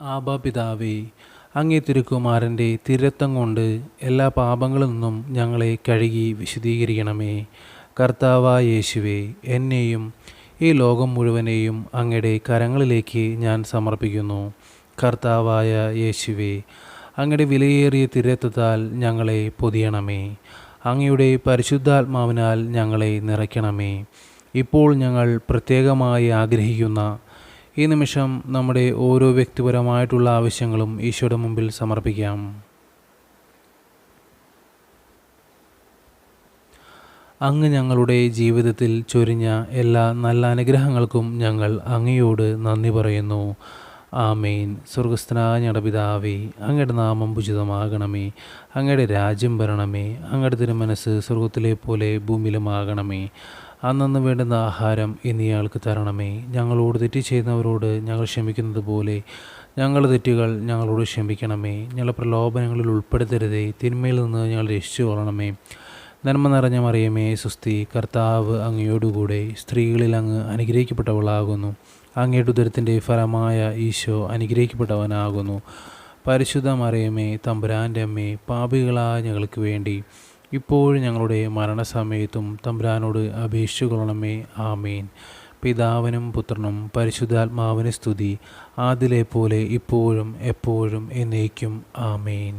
ആബാ പിതാവേ, അങ്ങേ തിരുക്കുമാരൻ്റെ തിരുരക്തം കൊണ്ട് എല്ലാ പാപങ്ങളിൽ നിന്നും ഞങ്ങളെ കഴുകി വിശുദ്ധീകരിക്കണമേ. കർത്താവായ യേശുവേ, എന്നെയും ഈ ലോകം മുഴുവനെയും അങ്ങയുടെ കരങ്ങളിലേക്ക് ഞാൻ സമർപ്പിക്കുന്നു. കർത്താവായ യേശുവേ, അങ്ങയുടെ വിലയേറിയ തിരുരക്തത്താൽ ഞങ്ങളെ പൊതിയണമേ. അങ്ങയുടെ പരിശുദ്ധാത്മാവിനാൽ ഞങ്ങളെ നിറയ്ക്കണമേ. ഇപ്പോൾ ഞങ്ങൾ പ്രത്യേകമായി ആഗ്രഹിക്കുന്ന ഈ നിമിഷം നമ്മുടെ ഓരോ വ്യക്തിപരമായിട്ടുള്ള ആവശ്യങ്ങളും ഈശോയുടെ മുമ്പിൽ സമർപ്പിക്കാം. അങ്ങ് ഞങ്ങളുടെ ജീവിതത്തിൽ ചൊരിഞ്ഞ എല്ലാ നല്ല അനുഗ്രഹങ്ങൾക്കും ഞങ്ങൾ അങ്ങയോട് നന്ദി പറയുന്നു. ആമേൻ. സ്വർഗസ്ഥനായ ഞങ്ങളുടെ പിതാവേ, അങ്ങയുടെ നാമം പൂജിതമാകണമേ. അങ്ങയുടെ രാജ്യം വരണമേ. അങ്ങയുടെ തിരുമനസ്സ് സ്വർഗത്തിലെ പോലെ ഭൂമിയിലുമാകണമേ. അന്നന്ന് വേണ്ടുന്ന ആഹാരം ഇന്ന് ഞങ്ങൾക്ക് തരണമേ. ഞങ്ങളോട് തെറ്റ് ചെയ്യുന്നവരോട് ഞങ്ങൾ ക്ഷമിക്കുന്നത് പോലെ ഞങ്ങളുടെ തെറ്റുകൾ ഞങ്ങളോട് ക്ഷമിക്കണമേ. ഞങ്ങളുടെ പ്രലോഭനങ്ങളിൽ ഉൾപ്പെടുത്തരുതേ. തിന്മയിൽ നിന്ന് ഞങ്ങൾ രക്ഷിച്ചു കൊള്ളണമേ. നന്മ നിറഞ്ഞ മറിയമേ സുസ്തി, കർത്താവ് അങ്ങയോടുകൂടെ സ്ത്രീകളിൽ അങ്ങ് അനുഗ്രഹിക്കപ്പെട്ടവളാകുന്നു. അങ്ങയുടെ ഉദരത്തിൻ്റെ ഫലമായ ഈശോ അനുഗ്രഹിക്കപ്പെട്ടവനാകുന്നു. പരിശുദ്ധ മറിയമേ, തമ്പുരാൻ്റെ അമ്മേ, പാപികളായ ഞങ്ങൾക്ക് വേണ്ടി ഇപ്പോഴും ഞങ്ങളുടെ മരണസമയത്തും തമ്പുരാനോട് അപേക്ഷിച്ചു കൊള്ളണമേ. ആമേൻ. പിതാവിനും പുത്രനും പരിശുദ്ധാത്മാവിന് സ്തുതി, ആദിലെ പോലെ ഇപ്പോഴും എപ്പോഴും എന്നേക്കും. ആമേൻ.